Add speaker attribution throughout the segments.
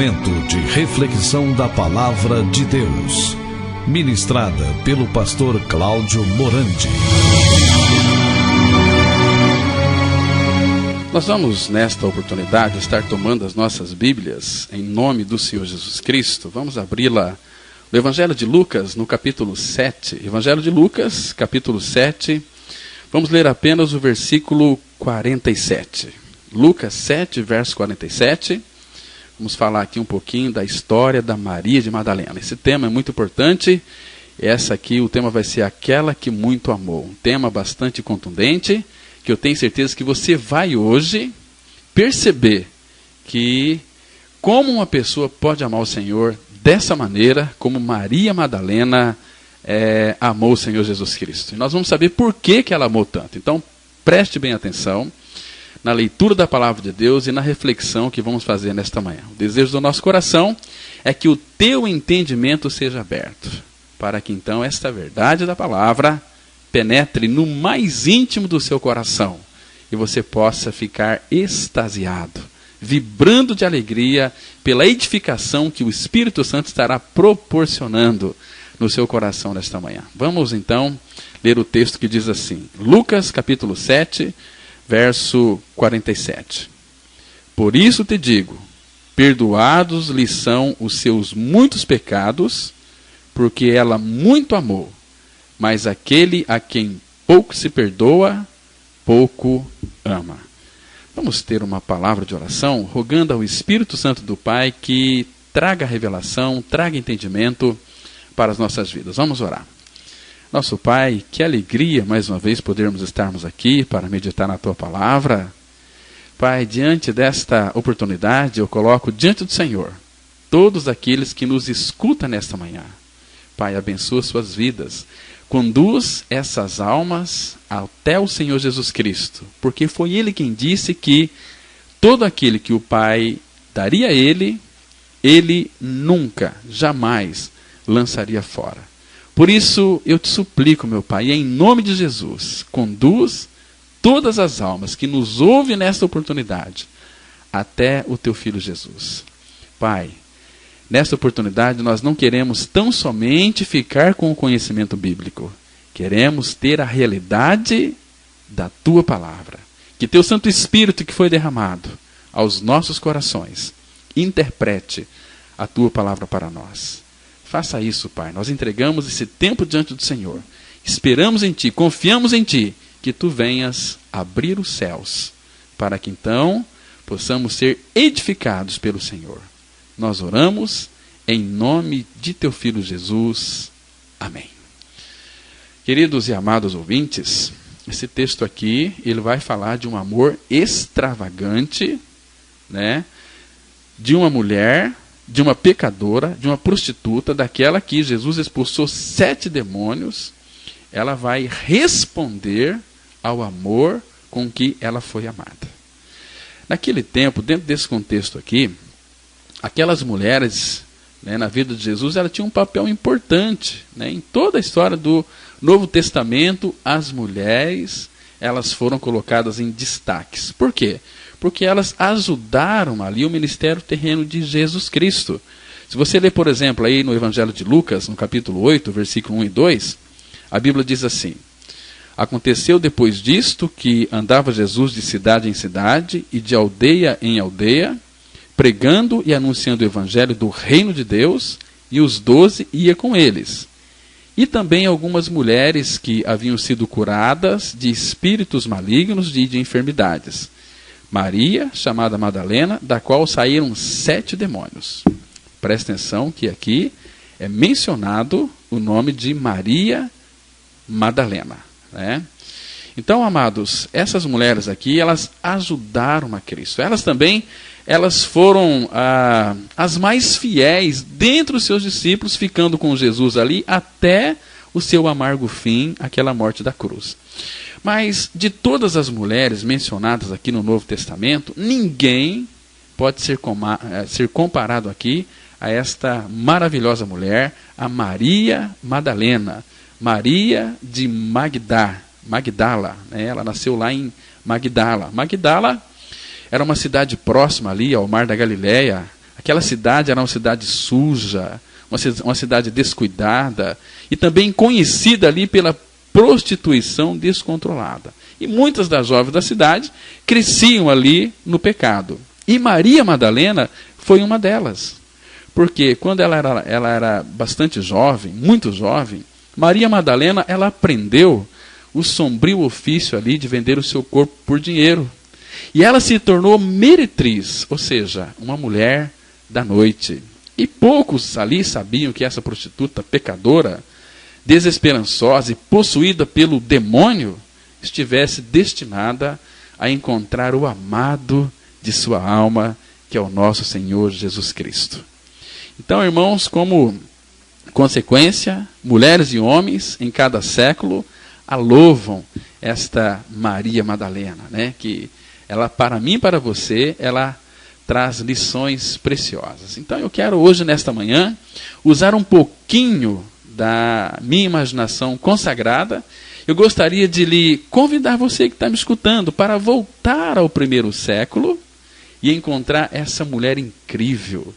Speaker 1: Momento de reflexão da Palavra de Deus, ministrada pelo pastor Cláudio Morandi.
Speaker 2: Nós vamos, nesta oportunidade, estar tomando as nossas Bíblias em nome do Senhor Jesus Cristo. Vamos abri-la no Evangelho de Lucas, no capítulo 7. Evangelho de Lucas, capítulo 7. Vamos ler apenas o versículo 47. Lucas 7, verso 47. Vamos falar aqui um pouquinho da história da Maria de Madalena. Esse tema é muito importante. Essa aqui, o tema vai ser aquela que muito amou. Um tema bastante contundente, que eu tenho certeza que você vai hoje perceber que como uma pessoa pode amar o Senhor dessa maneira, como Maria Madalena amou o Senhor Jesus Cristo. E nós vamos saber por que ela amou tanto. Então, preste bem atenção na leitura da Palavra de Deus e na reflexão que vamos fazer nesta manhã. O desejo do nosso coração é que o teu entendimento seja aberto, para que então esta verdade da Palavra penetre no mais íntimo do seu coração e você possa ficar extasiado, vibrando de alegria pela edificação que o Espírito Santo estará proporcionando no seu coração nesta manhã. Vamos então ler o texto que diz assim, Lucas capítulo 7, verso 47. Por isso te digo, perdoados lhe são os seus muitos pecados, porque ela muito amou. Mas aquele a quem pouco se perdoa, pouco ama. Vamos ter uma palavra de oração, rogando ao Espírito Santo do Pai que traga revelação, traga entendimento para as nossas vidas. Vamos orar. Nosso Pai, que alegria mais uma vez podermos estarmos aqui para meditar na Tua Palavra. Pai, diante desta oportunidade, eu coloco diante do Senhor todos aqueles que nos escutam nesta manhã. Pai, abençoa suas vidas. Conduz essas almas até o Senhor Jesus Cristo, porque foi Ele quem disse que todo aquele que o Pai daria a Ele, Ele nunca, jamais lançaria fora. Por isso eu te suplico, meu Pai, em nome de Jesus, conduz todas as almas que nos ouvem nesta oportunidade até o Teu Filho Jesus. Pai, nesta oportunidade, nós não queremos tão somente ficar com o conhecimento bíblico. Queremos ter a realidade da Tua Palavra. Que Teu Santo Espírito que foi derramado aos nossos corações interprete a Tua Palavra para nós. Faça isso, Pai. Nós entregamos esse tempo diante do Senhor. Esperamos em Ti, confiamos em Ti, que Tu venhas abrir os céus, para que então possamos ser edificados pelo Senhor. Nós oramos em nome de Teu Filho Jesus. Amém. Queridos e amados ouvintes, esse texto aqui, ele vai falar de um amor extravagante, né? De uma mulher, de uma pecadora, de uma prostituta, daquela que Jesus expulsou 7 demônios. Ela vai responder ao amor com que ela foi amada. Naquele tempo, dentro desse contexto aqui, aquelas mulheres, né, na vida de Jesus, ela tinha um papel importante, né? Em toda a história do Novo Testamento, as mulheres, elas foram colocadas em destaques. Por quê? Porque elas ajudaram ali o ministério terreno de Jesus Cristo. Se você ler, por exemplo, aí no Evangelho de Lucas, no capítulo 8, versículo 1 e 2, a Bíblia diz assim, aconteceu depois disto que andava Jesus de cidade em cidade e de aldeia em aldeia, pregando e anunciando o evangelho do reino de Deus, e os 12 iam com eles. E também algumas mulheres que haviam sido curadas de espíritos malignos e de enfermidades. Maria, chamada Madalena, da qual saíram 7 demônios. Presta atenção que aqui é mencionado o nome de Maria Madalena, né? Então, amados, essas mulheres aqui, elas ajudaram a Cristo. Elas foram as mais fiéis dentre os seus discípulos, ficando com Jesus ali até o seu amargo fim, aquela morte da cruz. Mas de todas as mulheres mencionadas aqui no Novo Testamento, ninguém pode ser comparado aqui a esta maravilhosa mulher, a Maria Madalena, Maria de Magdala, né? Ela nasceu lá em Magdala. Magdala era uma cidade próxima ali ao Mar da Galileia, Aquela cidade era uma cidade suja, uma cidade descuidada e também conhecida ali pela prostituição descontrolada. E muitas das jovens da cidade cresciam ali no pecado. E Maria Madalena foi uma delas. Porque quando ela era bastante jovem, muito jovem, Maria Madalena ela aprendeu o sombrio ofício ali de vender o seu corpo por dinheiro. E ela se tornou meretriz, ou seja, uma mulher da noite. E poucos ali sabiam que essa prostituta pecadora, desesperançosa e possuída pelo demônio, estivesse destinada a encontrar o amado de sua alma, que é o nosso Senhor Jesus Cristo. Então, irmãos, como consequência, mulheres e homens em cada século a louvam esta Maria Madalena, né? Que ela, para mim e para você, ela traz lições preciosas. Então eu quero hoje, nesta manhã, usar um pouquinho da minha imaginação consagrada. Eu gostaria de lhe convidar, você que está me escutando, para voltar ao primeiro século e encontrar essa mulher incrível,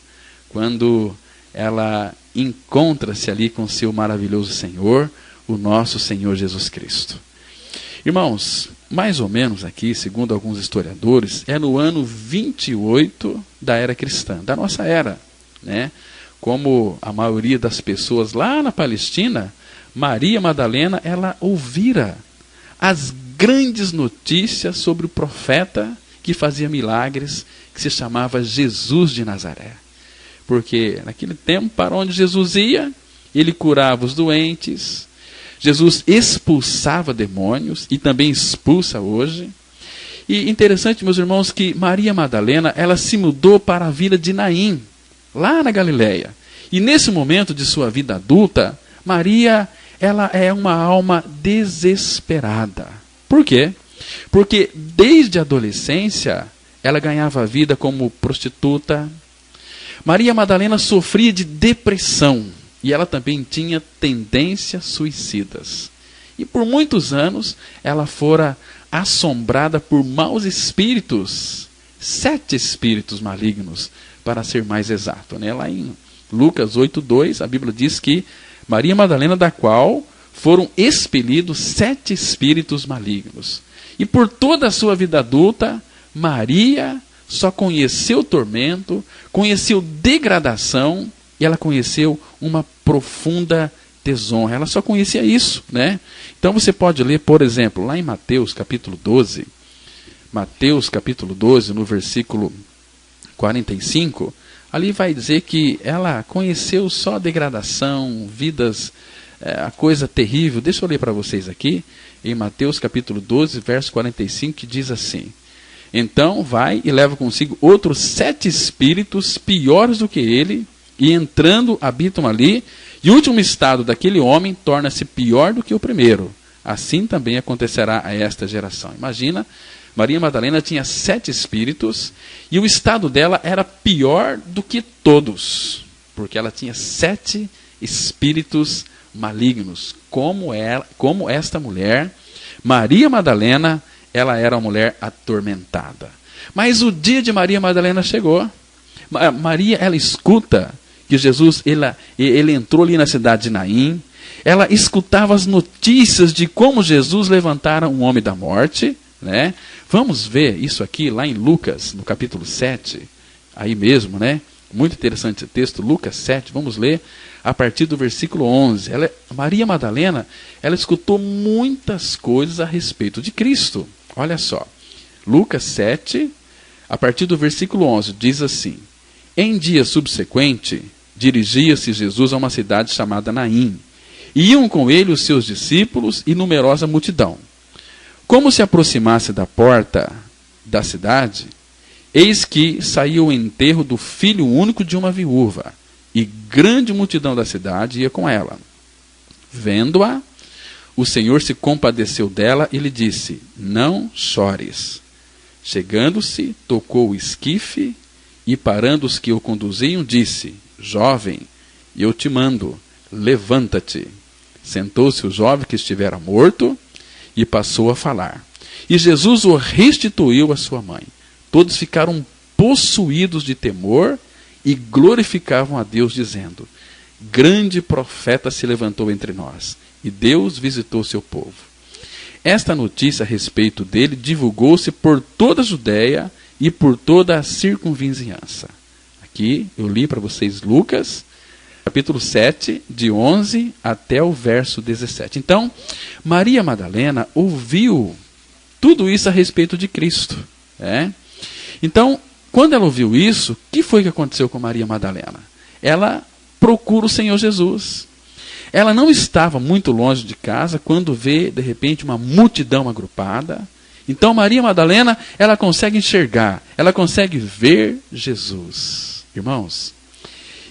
Speaker 2: quando ela encontra-se ali com seu maravilhoso Senhor, o nosso Senhor Jesus Cristo. Irmãos, mais ou menos aqui, segundo alguns historiadores, é no ano 28 da era cristã, da nossa era, né? Como a maioria das pessoas lá na Palestina, Maria Madalena, ela ouvira as grandes notícias sobre o profeta que fazia milagres, que se chamava Jesus de Nazaré. Porque naquele tempo, para onde Jesus ia, ele curava os doentes, Jesus expulsava demônios e também expulsa hoje. E interessante, meus irmãos, que Maria Madalena, ela se mudou para a vila de Naim, lá na Galileia. E nesse momento de sua vida adulta, Maria, ela é uma alma desesperada. Por quê? Porque desde a adolescência, ela ganhava a vida como prostituta. Maria Madalena sofria de depressão. E ela também tinha tendências suicidas. E por muitos anos, ela fora assombrada por maus espíritos. 7 espíritos malignos, para ser mais exato, né? Lá em Lucas 8:2, a Bíblia diz que Maria Madalena, da qual foram expelidos 7 espíritos malignos. E por toda a sua vida adulta, Maria só conheceu tormento, conheceu degradação, e ela conheceu uma profunda desonra. Ela só conhecia isso, né? Então você pode ler, por exemplo, lá em Mateus capítulo 12, no versículo 45, ali vai dizer que ela conheceu só degradação, vidas, a coisa terrível. Deixa eu ler para vocês aqui, em Mateus capítulo 12, verso 45, que diz assim: então vai e leva consigo outros 7 espíritos piores do que ele, e entrando habitam ali, e o último estado daquele homem torna-se pior do que o primeiro. Assim também acontecerá a esta geração. Imagina, Maria Madalena tinha 7 espíritos, e o estado dela era pior do que todos, porque ela tinha 7 espíritos malignos. Como esta mulher, Maria Madalena, ela era uma mulher atormentada. Mas o dia de Maria Madalena chegou. Maria, ela escuta que Jesus, ele entrou ali na cidade de Naim. Ela escutava as notícias de como Jesus levantara um homem da morte, né? Vamos ver isso aqui lá em Lucas, no capítulo 7, aí mesmo, né? Muito interessante esse texto, Lucas 7, vamos ler a partir do versículo 11. Maria Madalena, ela escutou muitas coisas a respeito de Cristo. Olha só, Lucas 7, a partir do versículo 11, diz assim: em dia subsequente, dirigia-se Jesus a uma cidade chamada Naim, e iam com ele os seus discípulos e numerosa multidão. Como se aproximasse da porta da cidade, eis que saiu o enterro do filho único de uma viúva, e grande multidão da cidade ia com ela. Vendo-a, o Senhor se compadeceu dela e lhe disse: não chores. Chegando-se, tocou o esquife, e parando os que o conduziam, disse: jovem, eu te mando, levanta-te. Sentou-se o jovem que estivera morto e passou a falar. E Jesus o restituiu à sua mãe. Todos ficaram possuídos de temor e glorificavam a Deus, dizendo: grande profeta se levantou entre nós, e Deus visitou seu povo. Esta notícia a respeito dele divulgou-se por toda a Judéia e por toda a circunvizinhança. Aqui eu li para vocês Lucas, capítulo 7, de 11 até o verso 17. Então, Maria Madalena ouviu tudo isso a respeito de Cristo. Então, quando ela ouviu isso, o que foi que aconteceu com Maria Madalena? Ela procura o Senhor Jesus. Ela não estava muito longe de casa quando vê, de repente, uma multidão agrupada. Então, Maria Madalena, ela consegue enxergar, ela consegue ver Jesus. Irmãos,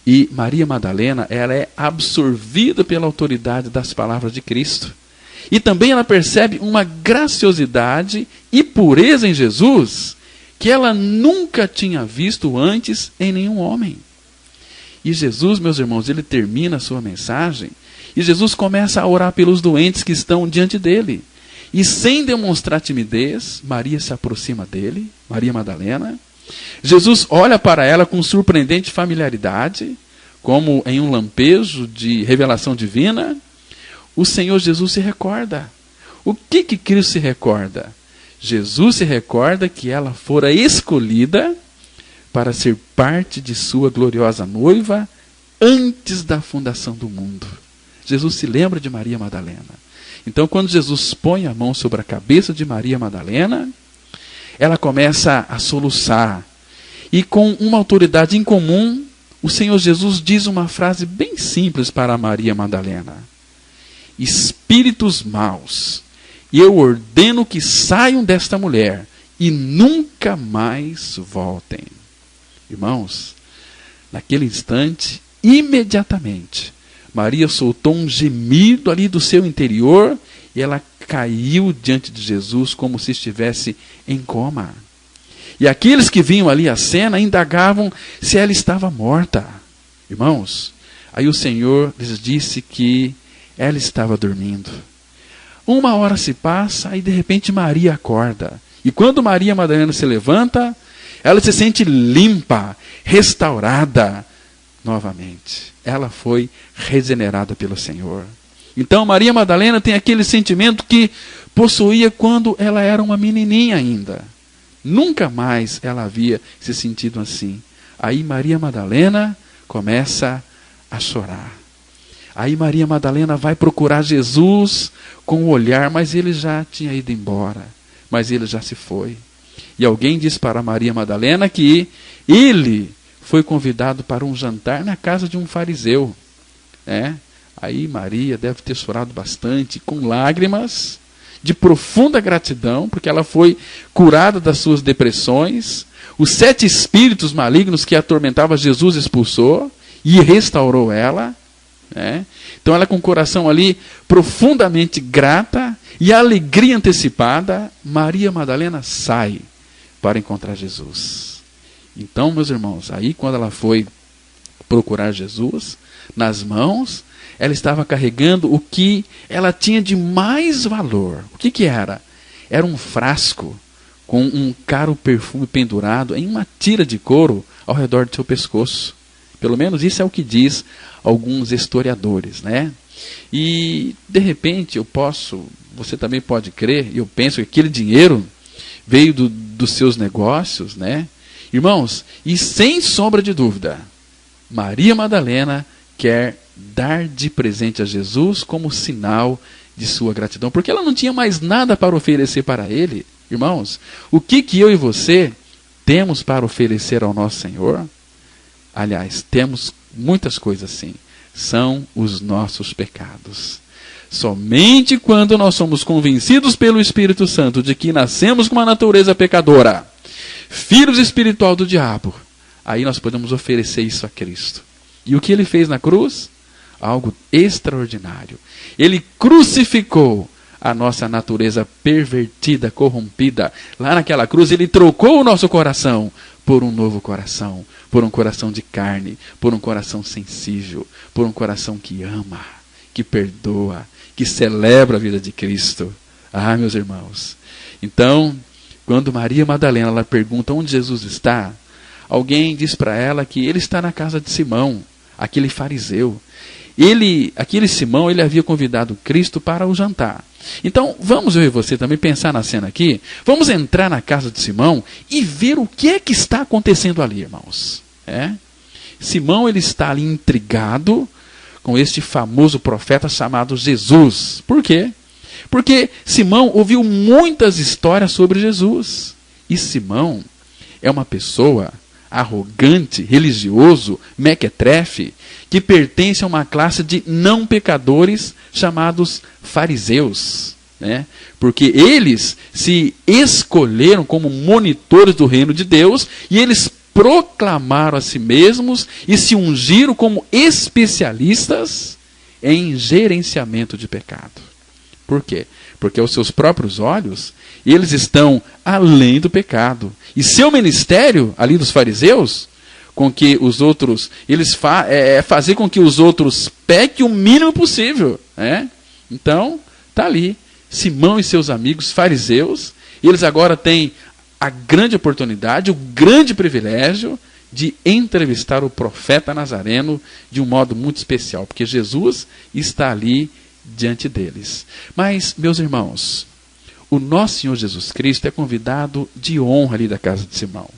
Speaker 2: e Maria Madalena, ela é absorvida pela autoridade das palavras de Cristo. E também ela percebe uma graciosidade e pureza em Jesus que ela nunca tinha visto antes em nenhum homem. E Jesus, meus irmãos, ele termina a sua mensagem e Jesus começa a orar pelos doentes que estão diante dele. E sem demonstrar timidez, Maria se aproxima dele, Maria Madalena. Jesus olha para ela com surpreendente familiaridade, como em um lampejo de revelação divina. O Senhor Jesus se recorda. O que Cristo se recorda? Jesus se recorda que ela fora escolhida para ser parte de sua gloriosa noiva antes da fundação do mundo. Jesus se lembra de Maria Madalena. Então, quando Jesus põe a mão sobre a cabeça de Maria Madalena, ela começa a soluçar. E com uma autoridade incomum, o Senhor Jesus diz uma frase bem simples para Maria Madalena: espíritos maus, e eu ordeno que saiam desta mulher e nunca mais voltem. Irmãos, naquele instante, imediatamente, Maria soltou um gemido ali do seu interior e ela caiu diante de Jesus como se estivesse em coma. E aqueles que vinham ali a cena indagavam se ela estava morta. Irmãos, aí o Senhor lhes disse que ela estava dormindo. 1 hora se passa e de repente Maria acorda. E quando Maria Madalena se levanta, ela se sente limpa, restaurada novamente. Ela foi regenerada pelo Senhor. Então Maria Madalena tem aquele sentimento que possuía quando ela era uma menininha ainda. Nunca mais ela havia se sentido assim. Aí Maria Madalena começa a chorar. Aí Maria Madalena vai procurar Jesus com o olhar, mas ele já tinha ido embora. Mas ele já se foi. E alguém diz para Maria Madalena que ele foi convidado para um jantar na casa de um fariseu. Aí Maria deve ter chorado bastante, com lágrimas, de profunda gratidão, porque ela foi curada das suas depressões. Os 7 espíritos malignos que atormentavam Jesus expulsou e restaurou ela. Então ela com o coração ali profundamente grata e a alegria antecipada, Maria Madalena sai para encontrar Jesus. Então, meus irmãos, aí quando ela foi procurar Jesus, nas mãos, ela estava carregando o que ela tinha de mais valor. O que era? Era um frasco com um caro perfume pendurado em uma tira de couro ao redor do seu pescoço. Pelo menos isso é o que diz alguns historiadores, E, de repente, você também pode crer, eu penso que aquele dinheiro veio dos seus negócios, Irmãos, e sem sombra de dúvida, Maria Madalena quer dar de presente a Jesus como sinal de sua gratidão, porque ela não tinha mais nada para oferecer para ele. Irmãos, o que eu e você temos para oferecer ao nosso Senhor? Aliás, temos muitas coisas sim. São os nossos pecados. Somente quando nós somos convencidos pelo Espírito Santo de que nascemos com uma natureza pecadora, filhos espiritual do diabo, aí nós podemos oferecer isso a Cristo. E o que ele fez na cruz? Algo extraordinário. Ele crucificou a nossa natureza pervertida, corrompida. Lá naquela cruz ele trocou o nosso coração por um novo coração, por um coração de carne, por um coração sensível, por um coração que ama, que perdoa, que celebra a vida de Cristo. Ah, meus irmãos. Então, quando Maria Madalena ela pergunta onde Jesus está, alguém diz para ela que ele está na casa de Simão, aquele fariseu. Aquele Simão, ele havia convidado Cristo para o jantar. Então, vamos eu e você também pensar na cena aqui. Vamos entrar na casa de Simão e ver o que é que está acontecendo ali, irmãos. Simão, ele está ali intrigado com este famoso profeta chamado Jesus. Por quê? Porque Simão ouviu muitas histórias sobre Jesus. E Simão é uma pessoa arrogante, religioso, mequetrefe, que pertence a uma classe de não pecadores chamados fariseus. Porque eles se escolheram como monitores do reino de Deus e eles proclamaram a si mesmos e se ungiram como especialistas em gerenciamento de pecado. Por quê? Porque aos seus próprios olhos, eles estão além do pecado. E seu ministério, ali dos fariseus, com que os outros, fazer com que os outros pequem o mínimo possível. Então, está ali, Simão e seus amigos fariseus, eles agora têm a grande oportunidade, o grande privilégio de entrevistar o profeta nazareno de um modo muito especial, porque Jesus está ali diante deles. Mas, meus irmãos, o nosso Senhor Jesus Cristo é convidado de honra ali da casa de Simão.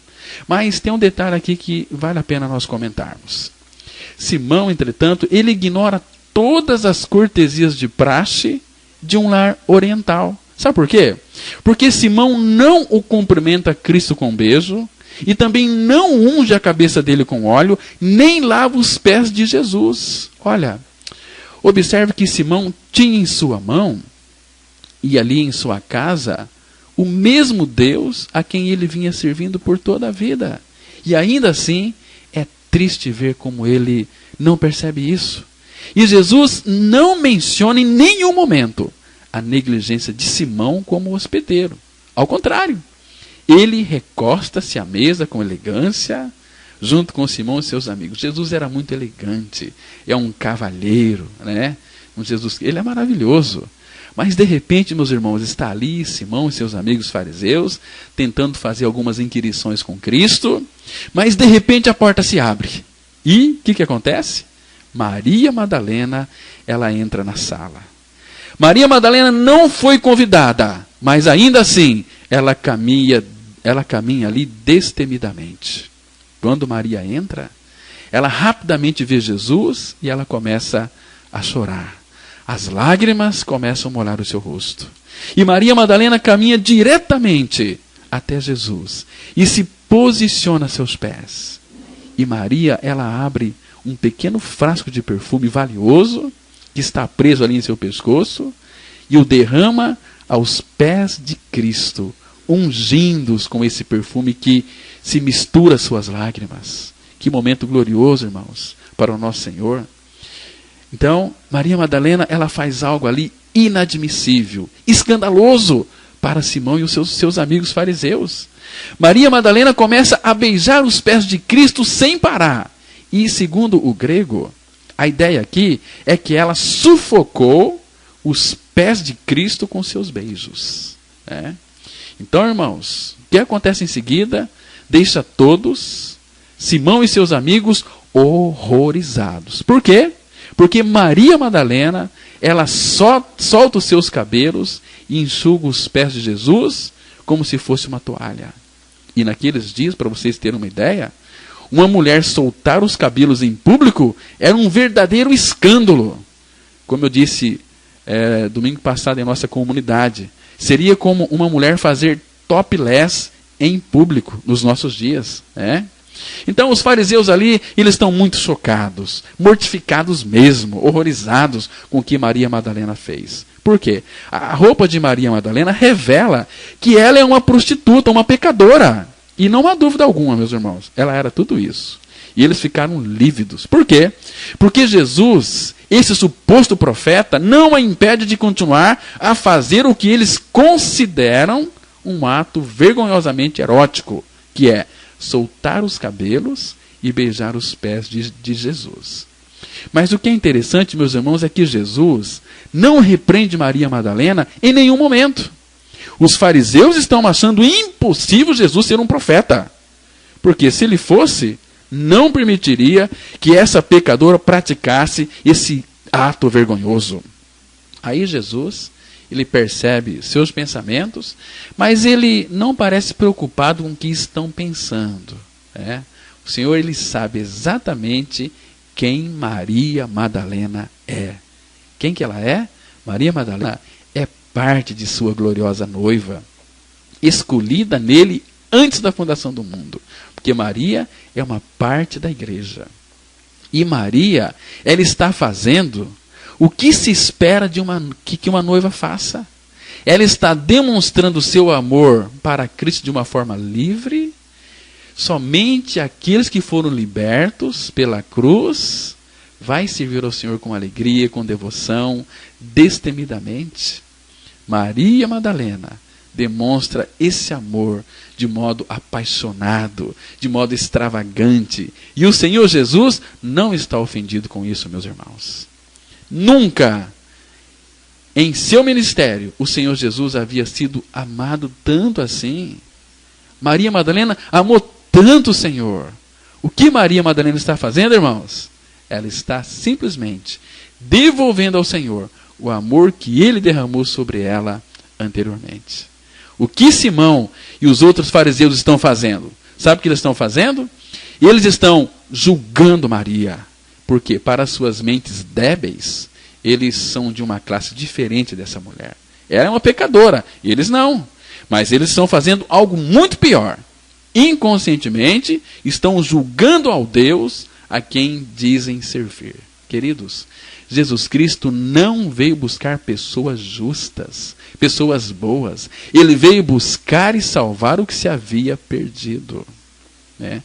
Speaker 2: Mas tem um detalhe aqui que vale a pena nós comentarmos. Simão, entretanto, ele ignora todas as cortesias de praxe de um lar oriental. Sabe por quê? Porque Simão não o cumprimenta Cristo com um beijo, e também não unge a cabeça dele com óleo, nem lava os pés de Jesus. Olha, observe que Simão tinha em sua mão, e ali em sua casa, o mesmo Deus a quem ele vinha servindo por toda a vida. E ainda assim, é triste ver como ele não percebe isso. E Jesus não menciona em nenhum momento a negligência de Simão como hospedeiro. Ao contrário, ele recosta-se à mesa com elegância, junto com Simão e seus amigos. Jesus era muito elegante, é um cavalheiro, Jesus, ele é maravilhoso. Mas de repente, meus irmãos, está ali Simão e seus amigos fariseus, tentando fazer algumas inquirições com Cristo, mas de repente a porta se abre. E o que acontece? Maria Madalena, ela entra na sala. Maria Madalena não foi convidada, mas ainda assim, ela caminha ali destemidamente. Quando Maria entra, ela rapidamente vê Jesus e ela começa a chorar. As lágrimas começam a molhar o seu rosto. E Maria Madalena caminha diretamente até Jesus e se posiciona a seus pés. E Maria, ela abre um pequeno frasco de perfume valioso que está preso ali em seu pescoço e o derrama aos pés de Cristo, ungindo-os com esse perfume que se mistura às suas lágrimas. Que momento glorioso, irmãos, para o nosso Senhor. Então, Maria Madalena, ela faz algo ali inadmissível, escandaloso para Simão e os seus amigos fariseus. Maria Madalena começa a beijar os pés de Cristo sem parar. E, segundo o grego, a ideia aqui é que ela sufocou os pés de Cristo com seus beijos. Então, irmãos, o que acontece em seguida deixa todos, Simão e seus amigos, horrorizados. Por quê? Porque Maria Madalena, ela só solta os seus cabelos e enxuga os pés de Jesus como se fosse uma toalha. E naqueles dias, para vocês terem uma ideia, uma mulher soltar os cabelos em público era um verdadeiro escândalo. Como eu disse domingo passado em nossa comunidade, seria como uma mulher fazer topless em público nos nossos dias. Então os fariseus ali, eles estão muito chocados, mortificados mesmo, horrorizados com o que Maria Madalena fez. Por quê? A roupa de Maria Madalena revela que ela é uma prostituta, uma pecadora. E não há dúvida alguma, meus irmãos, ela era tudo isso. E eles ficaram lívidos. Por quê? Porque Jesus, esse suposto profeta, não a impede de continuar a fazer o que eles consideram um ato vergonhosamente erótico, que é soltar os cabelos e beijar os pés de Jesus. Mas o que é interessante, meus irmãos, é que Jesus não repreende Maria Madalena em nenhum momento. Os fariseus estão achando impossível Jesus ser um profeta. Porque se ele fosse, não permitiria que essa pecadora praticasse esse ato vergonhoso. Aí Jesus, ele percebe seus pensamentos, mas ele não parece preocupado com o que estão pensando. Né? O Senhor, ele sabe exatamente quem Maria Madalena é. Quem que ela é? Maria Madalena é parte de sua gloriosa noiva, escolhida nele antes da fundação do mundo. Porque Maria é uma parte da igreja. E Maria, ela está fazendo o que se espera de que uma noiva faça. Ela está demonstrando o seu amor para Cristo de uma forma livre. Somente aqueles que foram libertos pela cruz vai servir ao Senhor com alegria, com devoção, destemidamente. Maria Madalena demonstra esse amor de modo apaixonado, de modo extravagante. E o Senhor Jesus não está ofendido com isso, meus irmãos. Nunca em seu ministério o Senhor Jesus havia sido amado tanto assim. Maria Madalena amou tanto o Senhor. O que Maria Madalena está fazendo, irmãos? Ela está simplesmente devolvendo ao Senhor o amor que ele derramou sobre ela anteriormente. O que Simão e os outros fariseus estão fazendo? Sabe o que eles estão fazendo? Eles estão julgando Maria. Porque para suas mentes débeis, eles são de uma classe diferente dessa mulher. Ela é uma pecadora, eles não. Mas eles estão fazendo algo muito pior. Inconscientemente, estão julgando ao Deus a quem dizem servir. Queridos, Jesus Cristo não veio buscar pessoas justas, pessoas boas. Ele veio buscar e salvar o que se havia perdido. Né?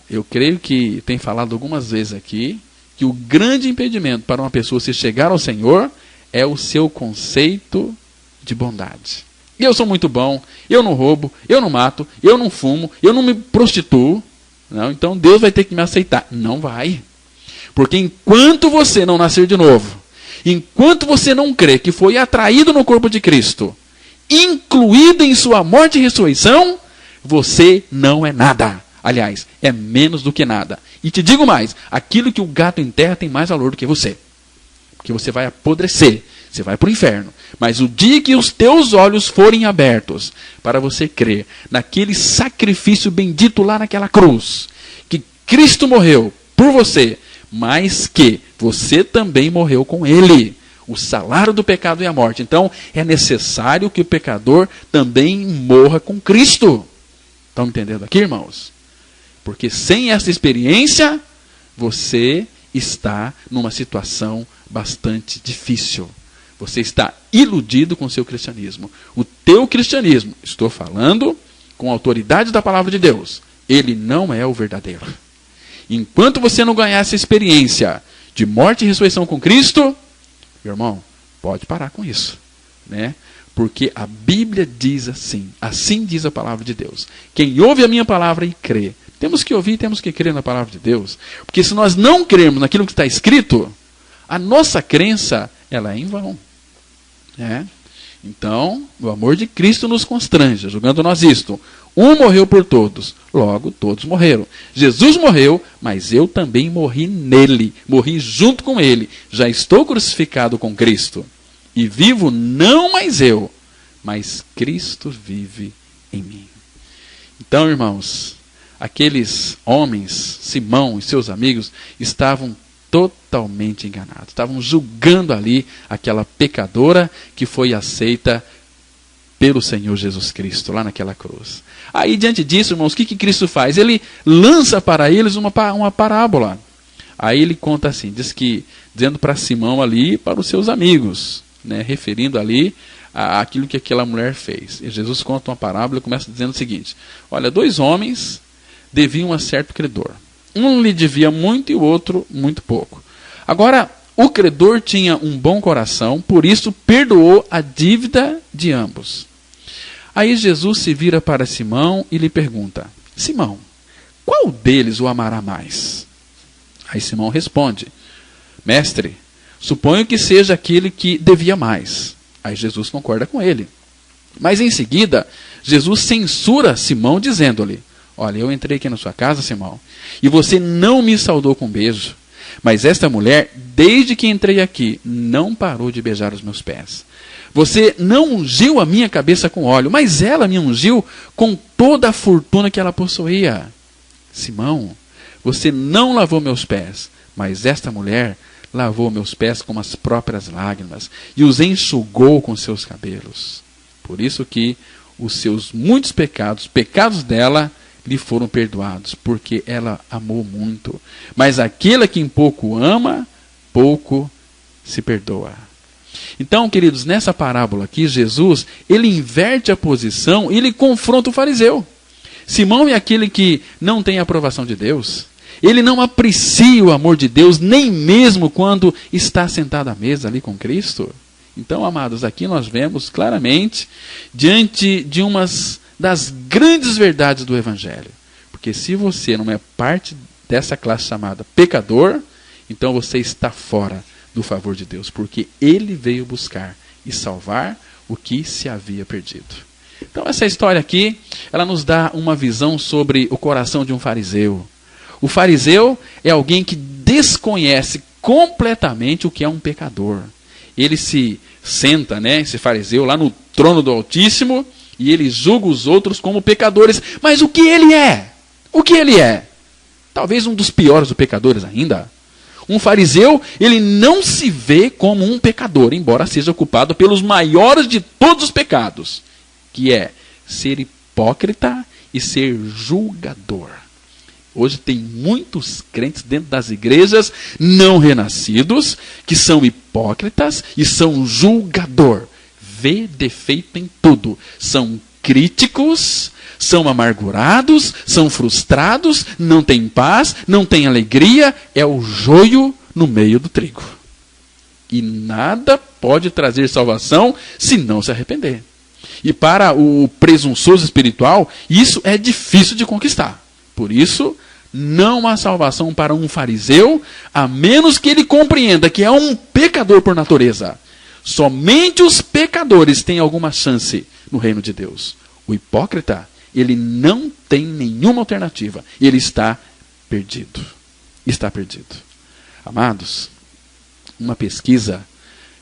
Speaker 2: Eu creio que tem falado algumas vezes aqui que o grande impedimento para uma pessoa se chegar ao Senhor é o seu conceito de bondade. Eu sou muito bom, eu não roubo, eu não mato, eu não fumo, eu não me prostituo. Não, então Deus vai ter que me aceitar. Não vai. Porque enquanto você não nascer de novo, enquanto você não crê que foi atraído no corpo de Cristo, incluído em sua morte e ressurreição, você não é nada. Aliás, é menos do que nada. E te digo mais, aquilo que o gato enterra tem mais valor do que você. Porque você vai apodrecer, você vai para o inferno. Mas o dia que os teus olhos forem abertos para você crer naquele sacrifício bendito lá naquela cruz, que Cristo morreu por você, mas que você também morreu com ele. O salário do pecado é a morte. Então, é necessário que o pecador também morra com Cristo. Estão entendendo aqui, irmãos? Porque sem essa experiência, você está numa situação bastante difícil. Você está iludido com o seu cristianismo. O teu cristianismo, estou falando com a autoridade da palavra de Deus, ele não é o verdadeiro. Enquanto você não ganhar essa experiência de morte e ressurreição com Cristo, meu irmão, pode parar com isso. Né? Porque a Bíblia diz assim diz a palavra de Deus. Quem ouve a minha palavra e crê. Temos que ouvir, temos que crer na palavra de Deus. Porque se nós não crermos naquilo que está escrito, a nossa crença, ela é em vão. Né? Então, o amor de Cristo nos constrange, julgando nós isto. Um morreu por todos, logo todos morreram. Jesus morreu, mas eu também morri nele, morri junto com ele. Já estou crucificado com Cristo. E vivo não mais eu, mas Cristo vive em mim. Então, irmãos, aqueles homens, Simão e seus amigos, estavam totalmente enganados. Estavam julgando ali aquela pecadora que foi aceita pelo Senhor Jesus Cristo, lá naquela cruz. Aí, diante disso, irmãos, o que Cristo faz? Ele lança para eles uma parábola. Aí ele conta assim, dizendo para Simão ali e para os seus amigos, né, referindo ali àquilo que aquela mulher fez. E Jesus conta uma parábola e começa dizendo o seguinte: olha, 2 homens deviam a certo credor. Um lhe devia muito e o outro muito pouco. Agora, o credor tinha um bom coração, por isso perdoou a dívida de ambos. Aí Jesus se vira para Simão e lhe pergunta: Simão, qual deles o amará mais? Aí Simão responde: Mestre, suponho que seja aquele que devia mais. Aí Jesus concorda com ele. Mas em seguida, Jesus censura Simão dizendo-lhe: olha, eu entrei aqui na sua casa, Simão, e você não me saudou com um beijo. Mas esta mulher, desde que entrei aqui, não parou de beijar os meus pés. Você não ungiu a minha cabeça com óleo, mas ela me ungiu com toda a fortuna que ela possuía. Simão, você não lavou meus pés, mas esta mulher lavou meus pés com as próprias lágrimas e os enxugou com seus cabelos. Por isso que os seus muitos pecados, pecados dela, lhe foram perdoados, porque ela amou muito. Mas aquele que em pouco ama, pouco se perdoa. Então, queridos, nessa parábola aqui, Jesus, ele inverte a posição e ele confronta o fariseu. Simão é aquele que não tem a aprovação de Deus. Ele não aprecia o amor de Deus, nem mesmo quando está sentado à mesa ali com Cristo. Então, amados, aqui nós vemos claramente, diante de umas das grandes verdades do Evangelho. Porque se você não é parte dessa classe chamada pecador, então você está fora do favor de Deus, porque Ele veio buscar e salvar o que se havia perdido. Então essa história aqui, ela nos dá uma visão sobre o coração de um fariseu. O fariseu é alguém que desconhece completamente o que é um pecador. Ele se senta, esse fariseu, lá no trono do Altíssimo, e ele julga os outros como pecadores. Mas o que ele é? O que ele é? Talvez um dos piores dos pecadores ainda. Um fariseu, ele não se vê como um pecador, embora seja ocupado pelos maiores de todos os pecados, que é ser hipócrita e ser julgador. Hoje tem muitos crentes dentro das igrejas não renascidos que são hipócritas e são julgador. Vê defeito em tudo. São críticos, são amargurados, são frustrados, não têm paz, não têm alegria. É o joio no meio do trigo. E nada pode trazer salvação se não se arrepender. E para o presunçoso espiritual, isso é difícil de conquistar. Por isso, não há salvação para um fariseu, a menos que ele compreenda que é um pecador por natureza. Somente os pecadores têm alguma chance no reino de Deus. O hipócrita, ele não tem nenhuma alternativa. Ele está perdido. Está perdido. Amados, uma pesquisa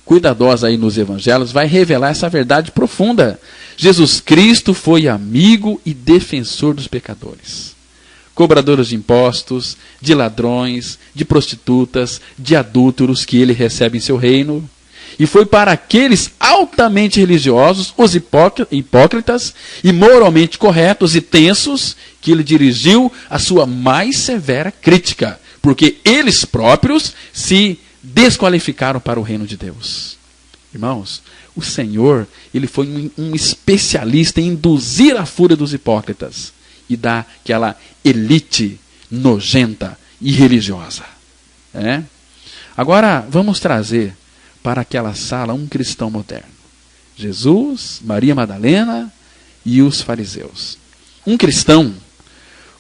Speaker 2: cuidadosa aí nos evangelhos vai revelar essa verdade profunda. Jesus Cristo foi amigo e defensor dos pecadores. Cobradores de impostos, de ladrões, de prostitutas, de adúlteros que ele recebe em seu reino. E foi para aqueles altamente religiosos, os hipócritas e moralmente corretos e tensos, que ele dirigiu a sua mais severa crítica, porque eles próprios se desqualificaram para o reino de Deus. Irmãos, o Senhor, ele foi um especialista em induzir a fúria dos hipócritas e daquela elite nojenta e religiosa. Agora, vamos trazer para aquela sala um cristão moderno. Jesus, Maria Madalena e os fariseus. Um cristão,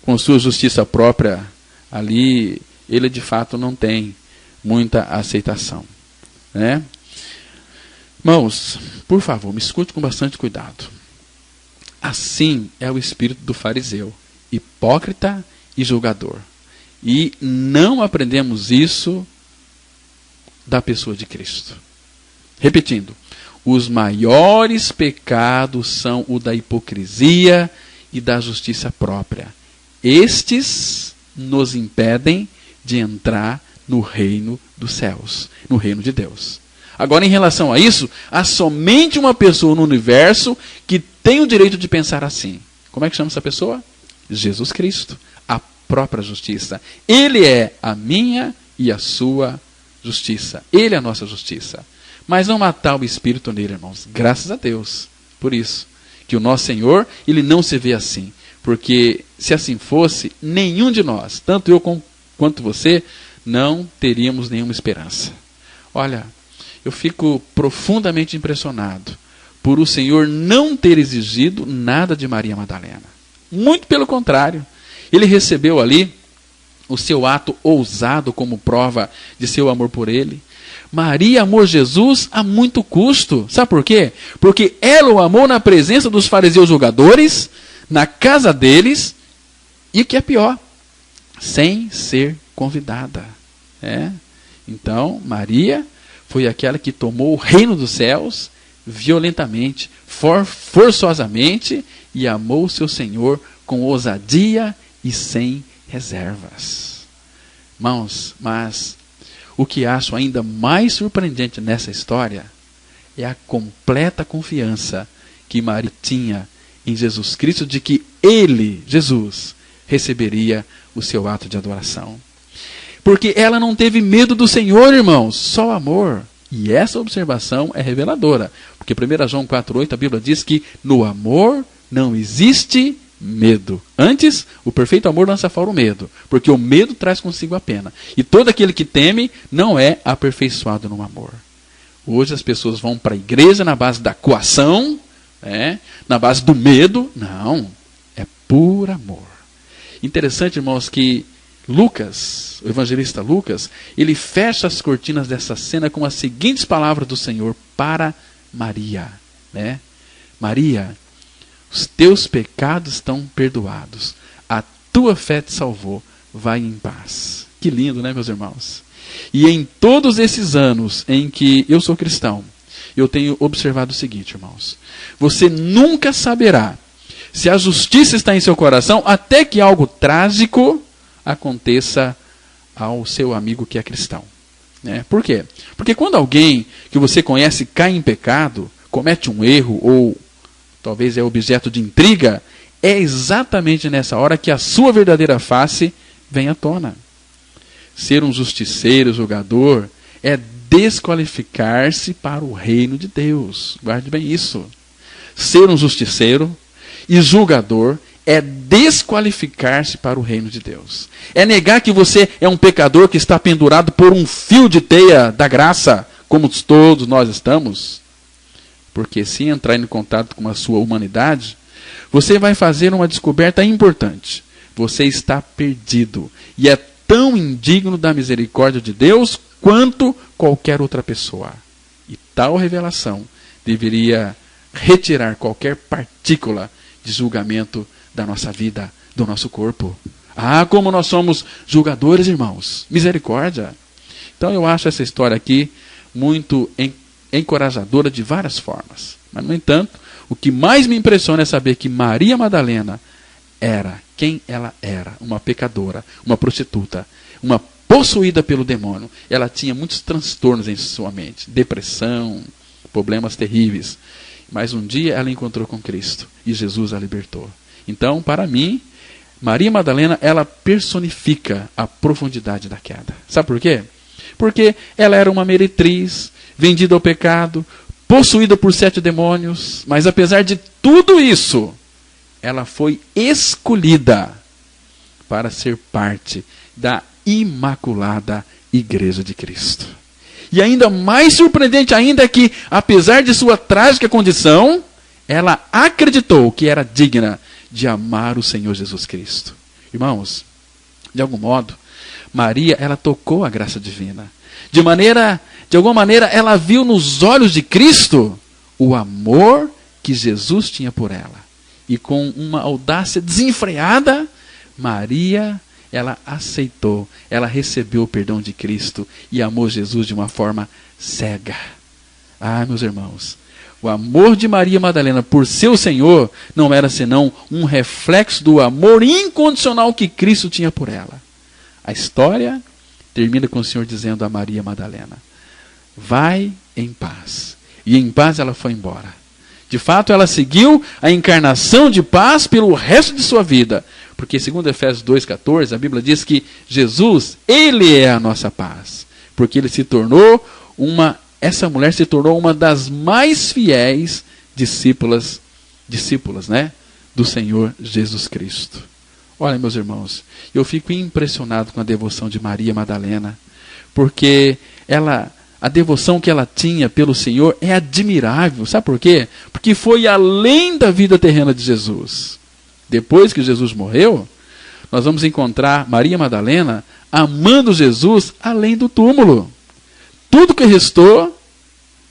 Speaker 2: com sua justiça própria, ali, ele de fato não tem muita aceitação. Irmãos, por favor, me escute com bastante cuidado. Assim é o espírito do fariseu, hipócrita e julgador. E não aprendemos isso da pessoa de Cristo. Repetindo, os maiores pecados são o da hipocrisia e da justiça própria. Estes nos impedem de entrar no reino dos céus, no reino de Deus. Agora, em relação a isso, há somente uma pessoa no universo que tem o direito de pensar assim. Como é que chama essa pessoa? Jesus Cristo, a própria justiça. Ele é a minha e a sua justiça. Ele é a nossa justiça. Mas não matar o espírito nele, irmãos. Graças a Deus. Por isso, que o nosso Senhor, ele não se vê assim. Porque se assim fosse, nenhum de nós, tanto eu quanto você, não teríamos nenhuma esperança. Olha, eu fico profundamente impressionado por o Senhor não ter exigido nada de Maria Madalena. Muito pelo contrário. Ele recebeu ali o seu ato ousado como prova de seu amor por ele. Maria amou Jesus a muito custo. Sabe por quê? Porque ela o amou na presença dos fariseus julgadores, na casa deles, E o que é pior, sem ser convidada. Então, Maria foi aquela que tomou o reino dos céus violentamente, forçosamente, e amou seu Senhor com ousadia e sem reservas. Irmãos, mas o que acho ainda mais surpreendente nessa história é a completa confiança que Maria tinha em Jesus Cristo de que ele, Jesus, receberia o seu ato de adoração. Porque ela não teve medo do Senhor, irmãos, só amor. E essa observação é reveladora. Porque 1 João 4,8 a Bíblia diz que no amor não existe medo. Antes, o perfeito amor lança fora o medo. Porque o medo traz consigo a pena. E todo aquele que teme não é aperfeiçoado no amor. Hoje as pessoas vão para a igreja na base da coação, na base do medo. Não, é por amor. Interessante, irmãos, que Lucas, o evangelista Lucas, ele fecha as cortinas dessa cena com as seguintes palavras do Senhor para Maria. Maria, os teus pecados estão perdoados. A tua fé te salvou. Vai em paz. Que lindo, né, meus irmãos? E em todos esses anos em que eu sou cristão, eu tenho observado o seguinte, irmãos. Você nunca saberá se a justiça está em seu coração até que algo trágico aconteça ao seu amigo que é cristão. Por quê? Porque quando alguém que você conhece cai em pecado, comete um erro ou talvez é objeto de intriga, é exatamente nessa hora que a sua verdadeira face vem à tona. Ser um justiceiro, julgador, é desqualificar-se para o reino de Deus. Guarde bem isso. Ser um justiceiro e julgador é desqualificar-se para o reino de Deus. É negar que você é um pecador que está pendurado por um fio de teia da graça, como todos nós estamos. Porque se entrar em contato com a sua humanidade, você vai fazer uma descoberta importante. Você está perdido. E é tão indigno da misericórdia de Deus quanto qualquer outra pessoa. E tal revelação deveria retirar qualquer partícula de julgamento da nossa vida, do nosso corpo. Como nós somos julgadores, irmãos. Misericórdia. Então eu acho essa história aqui muito encorajadora de várias formas. Mas, no entanto, o que mais me impressiona é saber que Maria Madalena era quem ela era. Uma pecadora, uma prostituta, uma possuída pelo demônio. Ela tinha muitos transtornos em sua mente. Depressão, problemas terríveis. Mas um dia ela encontrou com Cristo e Jesus a libertou. Então, para mim, Maria Madalena, ela personifica a profundidade da queda. Sabe por quê? Porque ela era uma meretriz, vendida ao pecado, possuída por 7 demônios, mas apesar de tudo isso, ela foi escolhida para ser parte da imaculada Igreja de Cristo. E ainda mais surpreendente ainda é que, apesar de sua trágica condição, ela acreditou que era digna de amar o Senhor Jesus Cristo. Irmãos, de algum modo, Maria, ela tocou a graça divina. De alguma maneira, ela viu nos olhos de Cristo o amor que Jesus tinha por ela. E com uma audácia desenfreada, Maria, ela aceitou, ela recebeu o perdão de Cristo e amou Jesus de uma forma cega. Meus irmãos, o amor de Maria Madalena por seu Senhor não era senão um reflexo do amor incondicional que Cristo tinha por ela. A história termina com o Senhor dizendo a Maria Madalena: vai em paz. E em paz ela foi embora. De fato, ela seguiu a encarnação de paz pelo resto de sua vida. Porque, segundo Efésios 2,14, a Bíblia diz que Jesus, Ele é a nossa paz. Porque Ele se tornou essa mulher se tornou uma das mais fiéis discípulas, do Senhor Jesus Cristo. Olha, meus irmãos, eu fico impressionado com a devoção de Maria Madalena, porque a devoção que ela tinha pelo Senhor é admirável. Sabe por quê? Porque foi além da vida terrena de Jesus. Depois que Jesus morreu, nós vamos encontrar Maria Madalena amando Jesus além do túmulo. Tudo que restou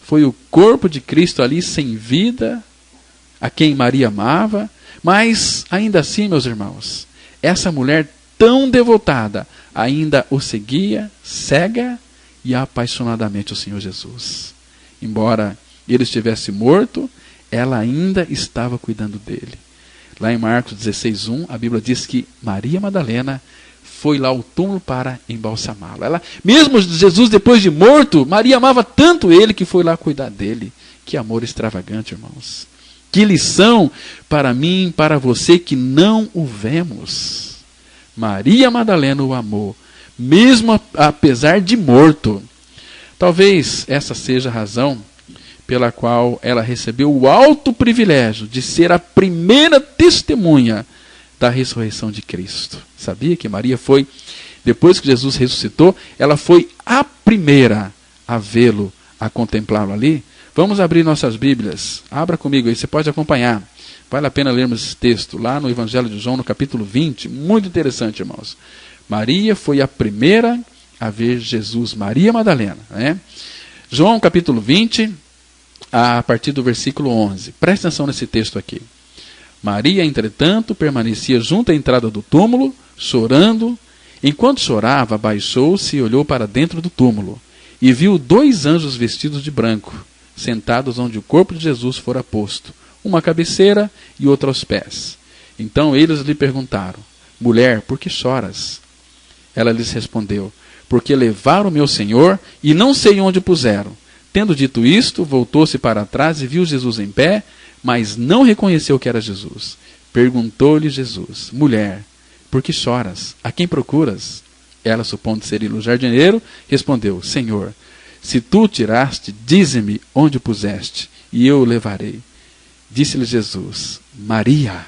Speaker 2: foi o corpo de Cristo ali sem vida, a quem Maria amava, mas ainda assim, meus irmãos, essa mulher tão devotada ainda o seguia, cega e apaixonadamente o Senhor Jesus. Embora ele estivesse morto, ela ainda estava cuidando dele. Lá em Marcos 16:1, a Bíblia diz que Maria Madalena foi lá ao túmulo para embalsamá-lo. Ela, mesmo Jesus depois de morto, Maria amava tanto ele que foi lá cuidar dele. Que amor extravagante, irmãos. Que lição para mim, para você que não o vemos. Maria Madalena o amou, mesmo apesar de morto. Talvez essa seja a razão pela qual ela recebeu o alto privilégio de ser a primeira testemunha da ressurreição de Cristo. Sabia que Maria foi, depois que Jesus ressuscitou, ela foi a primeira a vê-lo, a contemplá-lo ali? Vamos abrir nossas Bíblias. Abra comigo aí, você pode acompanhar. Vale a pena lermos esse texto, lá no Evangelho de João, no capítulo 20. Muito interessante, irmãos. Maria foi a primeira a ver Jesus, Maria Madalena. Né? João, capítulo 20, a partir do versículo 11. Preste atenção nesse texto aqui. Maria, entretanto, permanecia junto à entrada do túmulo, chorando. Enquanto chorava, abaixou-se e olhou para dentro do túmulo, e viu 2 anjos vestidos de branco, sentados onde o corpo de Jesus fora posto, uma à cabeceira e outra aos pés. Então eles lhe perguntaram: mulher, por que choras? Ela lhes respondeu: porque levaram meu Senhor e não sei onde o puseram. Tendo dito isto, voltou-se para trás e viu Jesus em pé, mas não reconheceu que era Jesus. Perguntou-lhe Jesus: mulher, por que choras? A quem procuras? Ela, supondo ser ele o jardineiro, respondeu: Senhor, se tu o tiraste, dize-me onde o puseste, e eu o levarei. Disse-lhe Jesus: Maria.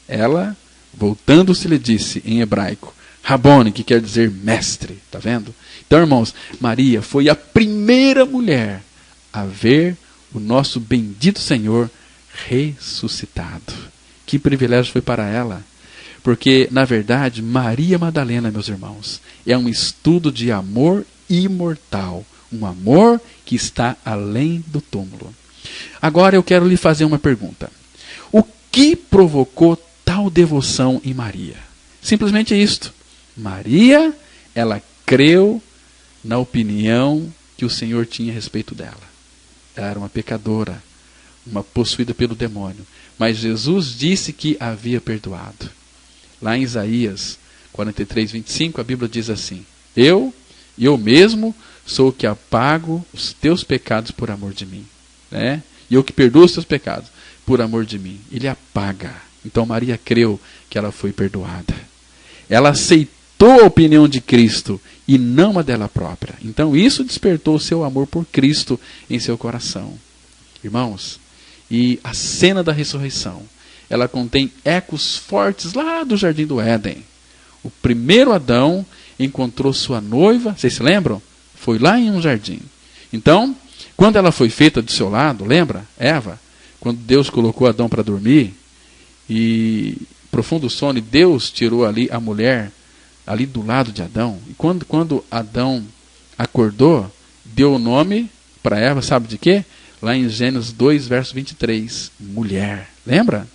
Speaker 2: Ela, voltando-se, lhe disse em hebraico: Rabone, que quer dizer mestre. Está vendo? Então, irmãos, Maria foi a primeira mulher a ver o nosso bendito Senhor ressuscitado. Que privilégio foi para ela. Porque, na verdade, Maria Madalena, meus irmãos, é um estudo de amor imortal. Um amor que está além do túmulo. Agora eu quero lhe fazer uma pergunta. O que provocou tal devoção em Maria? Simplesmente isto. Maria, ela creu na opinião que o Senhor tinha a respeito dela. Ela era uma pecadora, uma possuída pelo demônio. Mas Jesus disse que havia perdoado. Lá em Isaías 43:25, a Bíblia diz assim: Eu mesmo sou o que apago os teus pecados por amor de mim. Né? E eu que perdoo os teus pecados por amor de mim. Ele apaga. Então Maria creu que ela foi perdoada. Ela aceitou a opinião de Cristo e não a dela própria. Então isso despertou o seu amor por Cristo em seu coração. Irmãos, e a cena da ressurreição, ela contém ecos fortes lá do Jardim do Éden. O primeiro Adão encontrou sua noiva, vocês se lembram? Foi lá em um jardim. Então, quando ela foi feita do seu lado, lembra? Eva, quando Deus colocou Adão para dormir, e profundo sono, e Deus tirou ali a mulher, ali do lado de Adão. E quando Adão acordou, deu o nome para Eva, sabe de quê? Lá em Gênesis 2, verso 23, mulher. Lembra?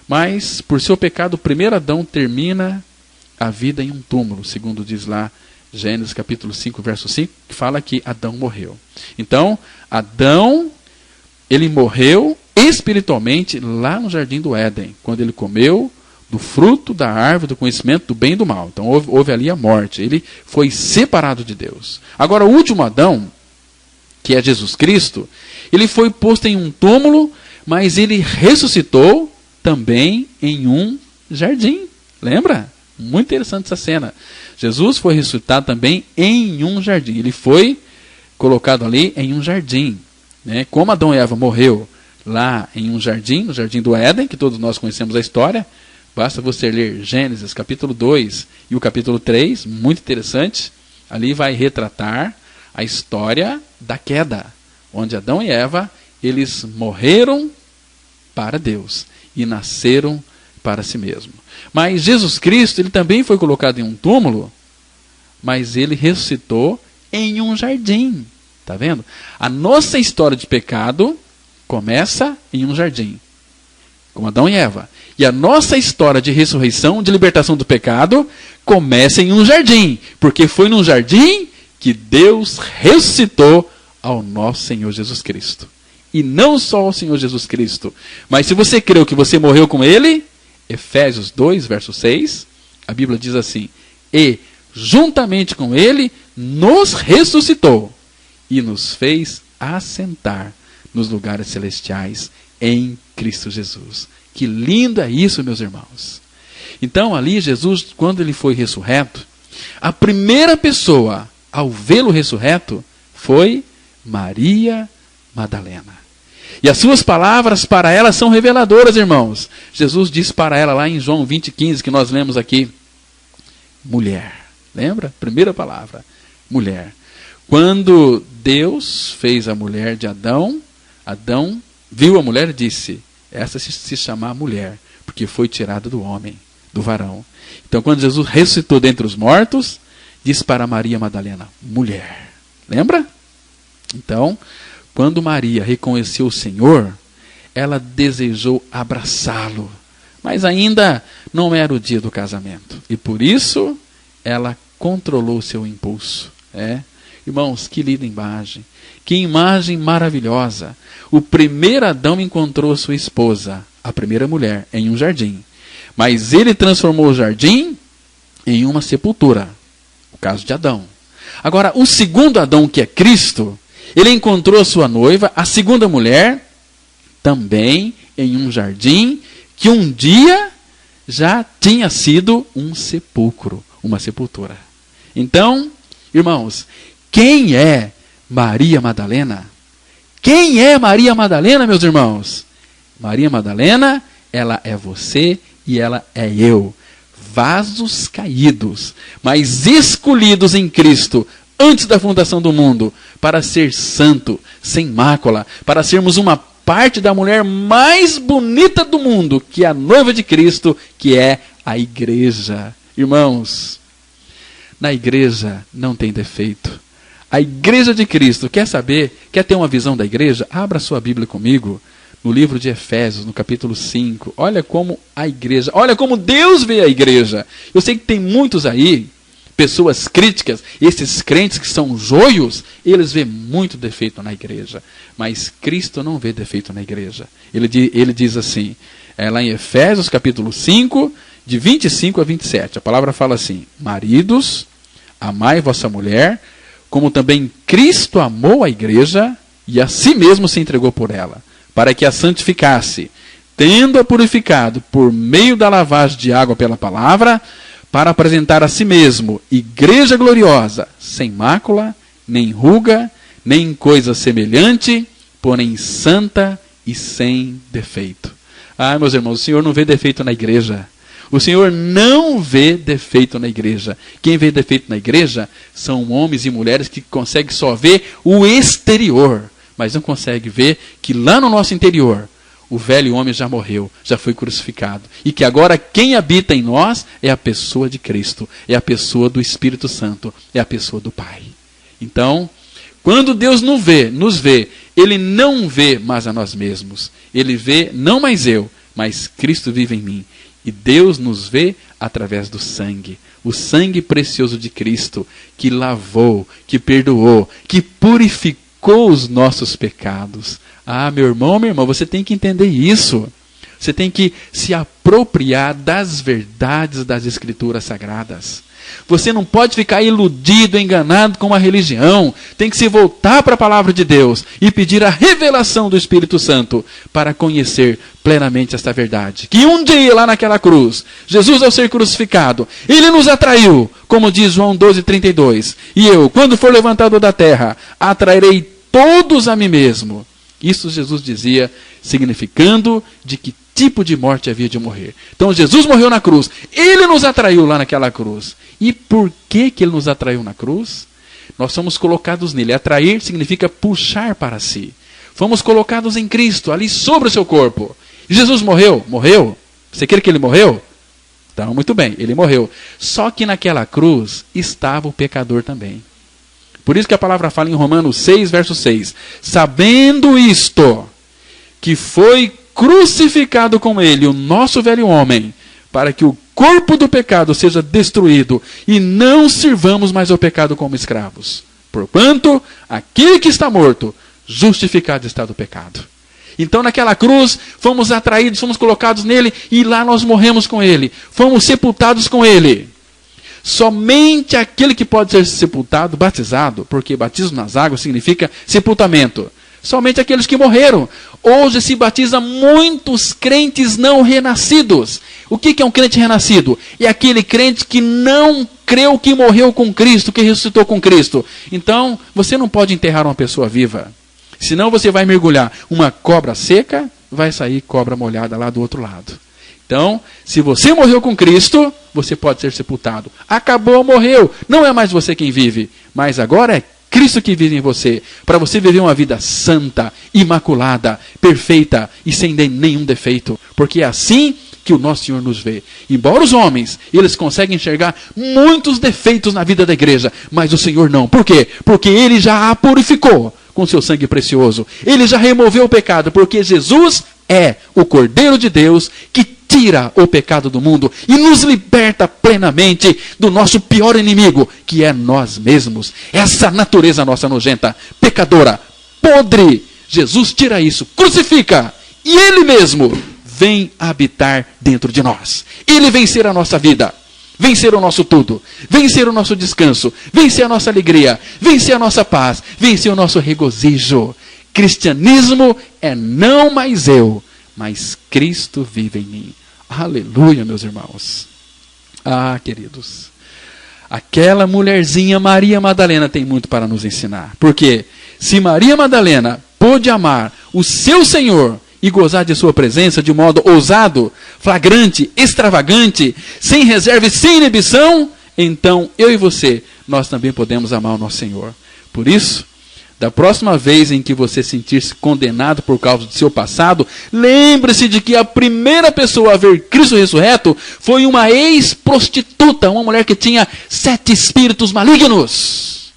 Speaker 2: Mas, por seu pecado, o primeiro Adão termina a vida em um túmulo, segundo diz lá Gênesis capítulo 5, verso 5, que fala que Adão morreu. Então, Adão, ele morreu espiritualmente lá no Jardim do Éden, quando ele comeu do fruto da árvore do conhecimento do bem e do mal. Então, houve ali a morte. Ele foi separado de Deus. Agora, o último Adão, que é Jesus Cristo, ele foi posto em um túmulo, mas ele ressuscitou também em um jardim. Lembra? Muito interessante essa cena. Jesus foi ressuscitado também em um jardim. Ele foi colocado ali em um jardim. Né? Como Adão e Eva morreu lá em um jardim, no Jardim do Éden, que todos nós conhecemos a história, basta você ler Gênesis capítulo 2 e o capítulo 3, muito interessante. Ali vai retratar a história da queda, onde Adão e Eva, eles morreram para Deus e nasceram para si mesmo. Mas Jesus Cristo, ele também foi colocado em um túmulo, mas ele ressuscitou em um jardim. Está vendo? A nossa história de pecado começa em um jardim. como Adão e Eva. E a nossa história de ressurreição, de libertação do pecado, começa em um jardim. Porque foi num jardim que Deus ressuscitou ao nosso Senhor Jesus Cristo. E não só ao Senhor Jesus Cristo, mas se você creu que você morreu com Ele, Efésios 2, verso 6, a Bíblia diz assim: e juntamente com Ele nos ressuscitou e nos fez assentar nos lugares celestiais em Cristo Jesus. Que lindo é isso, meus irmãos. Então ali Jesus, quando Ele foi ressurreto, a primeira pessoa ao vê-lo ressurreto foi Maria Madalena. E as suas palavras para ela são reveladoras, irmãos. Jesus disse para ela lá em João 20:15, que nós lemos aqui: mulher. Lembra? Primeira palavra, mulher. Quando Deus fez a mulher de Adão, Adão viu a mulher e disse: essa se chama mulher, porque foi tirada do homem, do varão. Então quando Jesus ressuscitou dentre os mortos, disse para Maria Madalena: mulher. Lembra? Então, quando Maria reconheceu o Senhor, ela desejou abraçá-lo. Mas ainda não era o dia do casamento. E por isso, ela controlou o seu impulso. Irmãos, que linda imagem. Que imagem maravilhosa. O primeiro Adão encontrou sua esposa, a primeira mulher, em um jardim. Mas ele transformou o jardim em uma sepultura. O caso de Adão. Agora, o segundo Adão, que é Cristo, ele encontrou a sua noiva, a segunda mulher, também em um jardim que um dia já tinha sido um sepulcro, uma sepultura. Então, irmãos, quem é Maria Madalena? Quem é Maria Madalena, meus irmãos? Maria Madalena, ela é você e ela é eu. Vasos caídos, mas escolhidos em Cristo antes da fundação do mundo, para ser santo, sem mácula, para sermos uma parte da mulher mais bonita do mundo, que é a noiva de Cristo, que é a igreja. Irmãos, na igreja não tem defeito. A igreja de Cristo, quer saber, quer ter uma visão da igreja? Abra sua Bíblia comigo, no livro de Efésios, no capítulo 5. Olha como a igreja, olha como Deus vê a igreja. Eu sei que tem muitos aí, pessoas críticas, esses crentes que são joios, eles vêem muito defeito na igreja. Mas Cristo não vê defeito na igreja. Ele diz assim, lá em Efésios capítulo 5, de 25 a 27. A palavra fala assim: maridos, amai vossa mulher, como também Cristo amou a igreja e a si mesmo se entregou por ela, para que a santificasse, tendo-a purificado por meio da lavagem de água pela palavra, para apresentar a si mesmo igreja gloriosa, sem mácula, nem ruga, nem coisa semelhante, porém santa e sem defeito. Ah, meus irmãos, o Senhor não vê defeito na igreja. O Senhor não vê defeito na igreja. Quem vê defeito na igreja são homens e mulheres que conseguem só ver o exterior, mas não conseguem ver que lá no nosso interior, o velho homem já morreu, já foi crucificado. E que agora quem habita em nós é a pessoa de Cristo, é a pessoa do Espírito Santo, é a pessoa do Pai. Então, quando Deus nos vê, Ele não vê mais a nós mesmos. Ele vê não mais eu, mas Cristo vive em mim. E Deus nos vê através do sangue. O sangue precioso de Cristo, que lavou, que perdoou, que purificou os nossos pecados. Ah, meu irmão, minha irmã, você tem que entender isso. Você tem que se apropriar das verdades das Escrituras Sagradas. Você não pode ficar iludido, enganado com uma religião. Tem que se voltar para a palavra de Deus e pedir a revelação do Espírito Santo para conhecer plenamente esta verdade. Que um dia lá naquela cruz, Jesus ao ser crucificado, Ele nos atraiu, como diz João 12:32. E eu, quando for levantado da terra, atrairei todos a mim mesmo. Isso Jesus dizia, significando de que tipo de morte havia de morrer. Então Jesus morreu na cruz. Ele nos atraiu lá naquela cruz. E por que Ele nos atraiu na cruz? Nós somos colocados nele. Atrair significa puxar para si. Fomos colocados em Cristo, ali sobre o seu corpo. E Jesus morreu? Morreu. Você crê que Ele morreu? Então, muito bem, Ele morreu. Só que naquela cruz estava o pecador também. Por isso que a palavra fala em Romanos 6, verso 6. Sabendo isto, que foi crucificado com ele o nosso velho homem, para que o corpo do pecado seja destruído e não sirvamos mais ao pecado como escravos. Porquanto, aquele que está morto, justificado está do pecado. Então naquela cruz, fomos atraídos, fomos colocados nele e lá nós morremos com ele. Fomos sepultados com ele. Somente aquele que pode ser sepultado, batizado, porque batismo nas águas significa sepultamento. Somente aqueles que morreram. Hoje se batiza muitos crentes não renascidos. O que é um crente renascido? É aquele crente que não creu que morreu com Cristo, que ressuscitou com Cristo. Então, você não pode enterrar uma pessoa viva. Senão você vai mergulhar uma cobra seca, vai sair cobra molhada lá do outro lado. Então, se você morreu com Cristo, você pode ser sepultado. Acabou, morreu. Não é mais você quem vive, mas agora é Cristo que vive em você, para você viver uma vida santa, imaculada, perfeita e sem nenhum defeito. Porque é assim que o nosso Senhor nos vê. Embora os homens, eles conseguem enxergar muitos defeitos na vida da igreja, mas o Senhor não. Por quê? Porque Ele já a purificou com seu sangue precioso. Ele já removeu o pecado, porque Jesus é o Cordeiro de Deus que tira o pecado do mundo e nos liberta plenamente do nosso pior inimigo, que é nós mesmos. Essa natureza nossa nojenta, pecadora, podre. Jesus tira isso, crucifica, e Ele mesmo vem habitar dentro de nós. Ele vem ser a nossa vida, vem ser o nosso tudo, vem ser o nosso descanso, vem ser a nossa alegria, vem ser a nossa paz, vem ser o nosso regozijo. Cristianismo é não mais eu, mas Cristo vive em mim. Aleluia, meus irmãos. Ah, queridos. Aquela mulherzinha Maria Madalena tem muito para nos ensinar. Porque se Maria Madalena pôde amar o seu Senhor e gozar de sua presença de modo ousado, flagrante, extravagante, sem reserva e sem inibição, então eu e você, nós também podemos amar o nosso Senhor. Por isso, da próxima vez em que você sentir-se condenado por causa do seu passado, lembre-se de que a primeira pessoa a ver Cristo ressurreto foi uma ex-prostituta, uma mulher que tinha 7 espíritos malignos.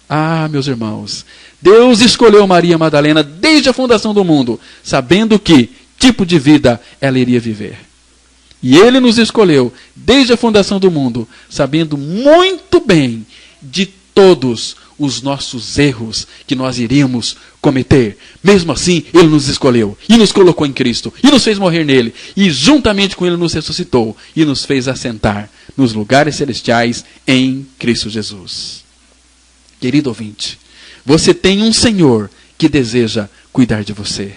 Speaker 2: Ah, meus irmãos, Deus escolheu Maria Madalena desde a fundação do mundo, sabendo que tipo de vida ela iria viver. E Ele nos escolheu desde a fundação do mundo, sabendo muito bem de todos os nossos erros que nós iríamos cometer. Mesmo assim, Ele nos escolheu e nos colocou em Cristo e nos fez morrer nele e juntamente com Ele nos ressuscitou e nos fez assentar nos lugares celestiais em Cristo Jesus. Querido ouvinte, você tem um Senhor que deseja cuidar de você.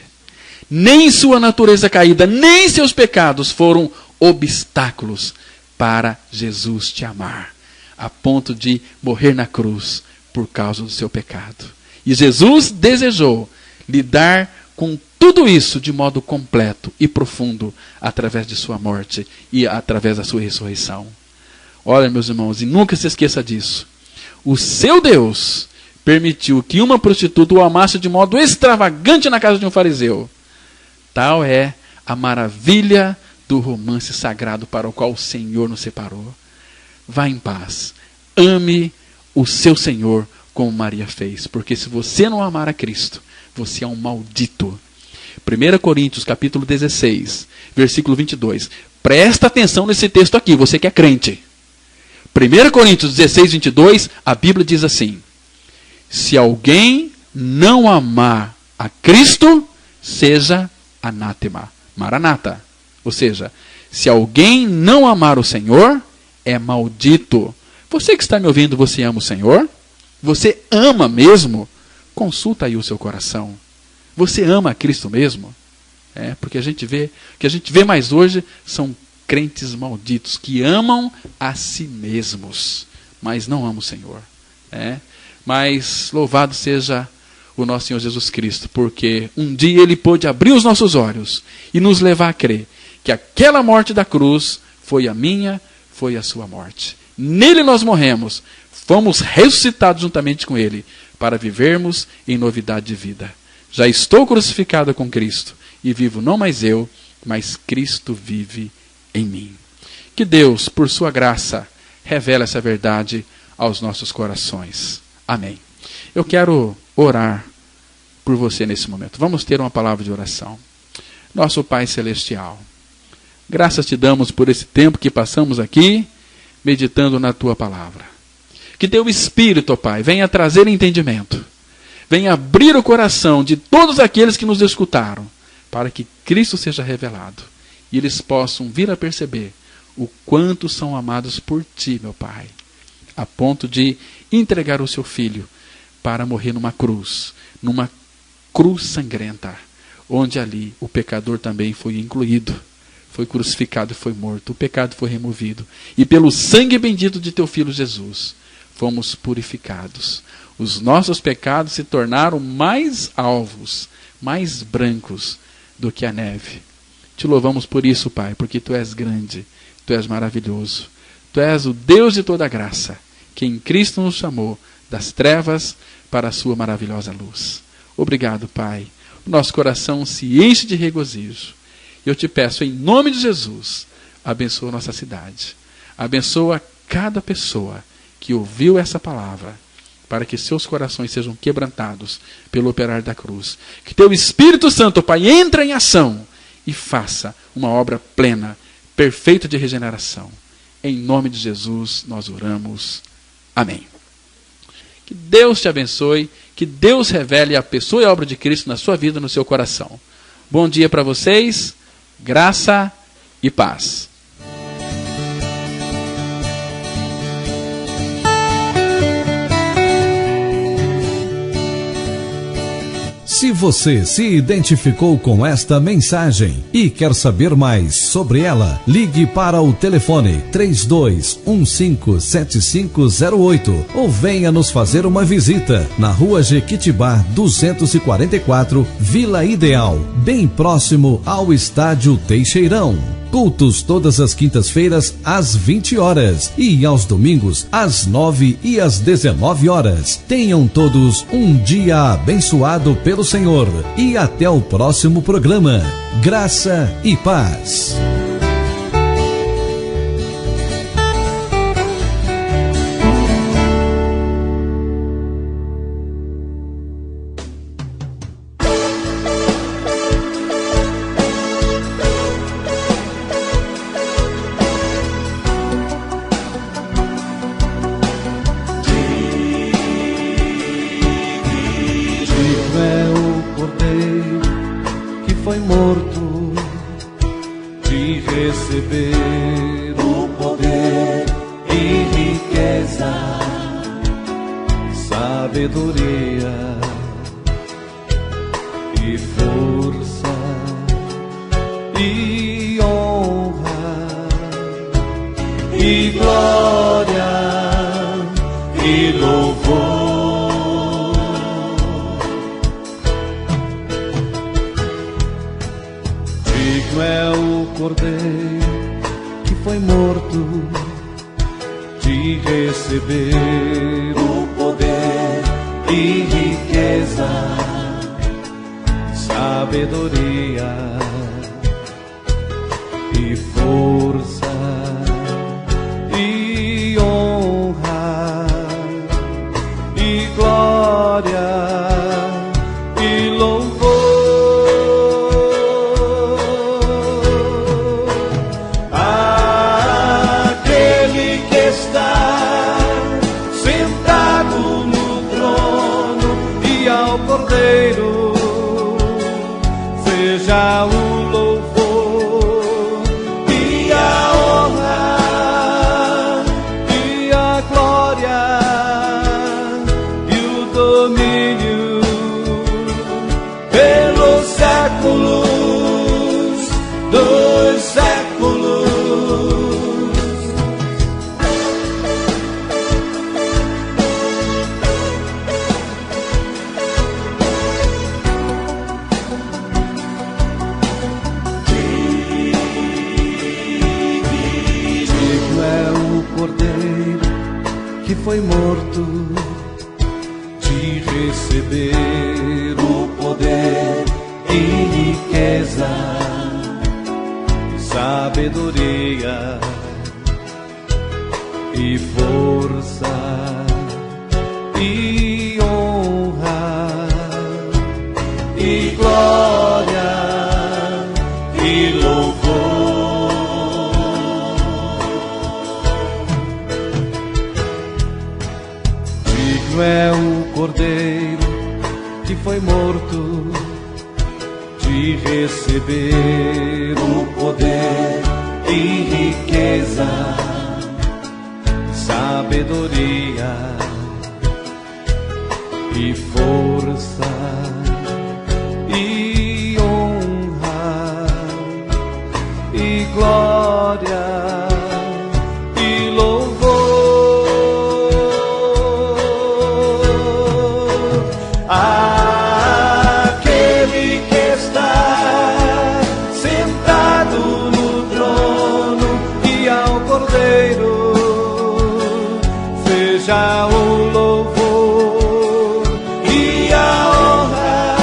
Speaker 2: Nem sua natureza caída, nem seus pecados foram obstáculos para Jesus te amar, a ponto de morrer na cruz por causa do seu pecado. E Jesus desejou lidar com tudo isso de modo completo e profundo através de sua morte e através da sua ressurreição. Olha, meus irmãos, e nunca se esqueça disso. O seu Deus permitiu que uma prostituta o amasse de modo extravagante na casa de um fariseu. Tal é a maravilha do romance sagrado para o qual o Senhor nos separou. Vá em paz. Ame o seu Senhor como Maria fez. Porque se você não amar a Cristo, você é um maldito. 1 Coríntios capítulo 16, versículo 22. Presta atenção nesse texto aqui, você que é crente. 1 Coríntios 16, 22, a Bíblia diz assim: se alguém não amar a Cristo, seja anátema. Maranata. Ou seja, se alguém não amar o Senhor, é maldito. Você que está me ouvindo, você ama o Senhor? Você ama mesmo? Consulta aí o seu coração. Você ama a Cristo mesmo? Porque o que a gente vê mais hoje são crentes malditos que amam a si mesmos, mas não amam o Senhor. Mas louvado seja o nosso Senhor Jesus Cristo, porque um dia Ele pôde abrir os nossos olhos e nos levar a crer que aquela morte da cruz foi a minha, foi a sua morte. Nele nós morremos, fomos ressuscitados juntamente com Ele, para vivermos em novidade de vida. Já estou crucificado com Cristo, e vivo não mais eu, mas Cristo vive em mim. Que Deus, por sua graça, revele essa verdade aos nossos corações. Amém. Eu quero orar por você nesse momento. Vamos ter uma palavra de oração. nosso Pai Celestial. Graças te damos por esse tempo que passamos aqui, meditando na tua palavra. Que teu Espírito, ó Pai, venha trazer entendimento, venha abrir o coração de todos aqueles que nos escutaram, para que Cristo seja revelado e eles possam vir a perceber o quanto são amados por ti, meu Pai, a ponto de entregar o seu Filho para morrer numa cruz sangrenta, onde ali o pecador também foi incluído, foi crucificado e foi morto, o pecado foi removido, e pelo sangue bendito de teu Filho Jesus, fomos purificados. Os nossos pecados se tornaram mais alvos, mais brancos do que a neve. Te louvamos por isso, Pai, porque tu és grande, tu és maravilhoso, tu és o Deus de toda graça, que em Cristo nos chamou das trevas para a sua maravilhosa luz. Obrigado, Pai. O nosso coração se enche de regozijo. Eu te peço, em nome de Jesus, abençoa nossa cidade. Abençoa cada pessoa que ouviu essa palavra, para que seus corações sejam quebrantados pelo operar da cruz. Que teu Espírito Santo, Pai, entre em ação e faça uma obra plena, perfeita de regeneração. Em nome de Jesus nós oramos. Amém. Que Deus te abençoe, que Deus revele a pessoa e a obra de Cristo na sua vida, no seu coração. Bom dia para vocês, graça e paz.
Speaker 1: Se você se identificou com esta mensagem e quer saber mais sobre ela, ligue para o telefone 32157508 ou venha nos fazer uma visita na Rua Jequitibá 244, Vila Ideal, bem próximo ao Estádio Teixeirão. Cultos todas as quintas-feiras às 20 horas e aos domingos às 9 e às 19 horas. Tenham todos um dia abençoado pelo Senhor e até o próximo programa. Graça e paz.
Speaker 3: E glória e receber o poder e riqueza, sabedoria e força e honra e glória e louvor. Aquele que está sentado no trono e ao Cordeiro seja o louvor e a honra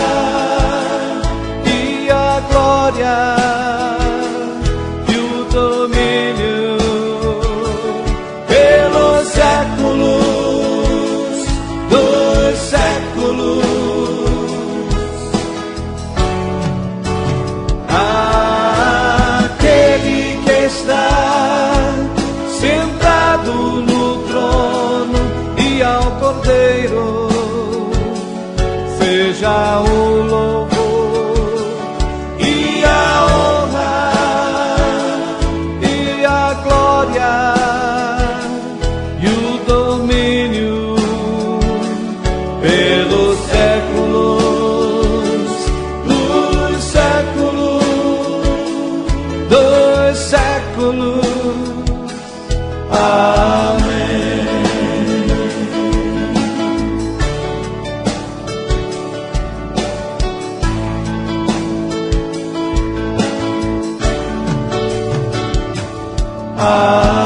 Speaker 3: e a glória e o domínio pelos séculos dos séculos. Aquele que está sentado no trono e ao Cordeiro seja o louvor e a honra e a glória e o domínio pelos séculos dos séculos dos séculos. Amém. Amém.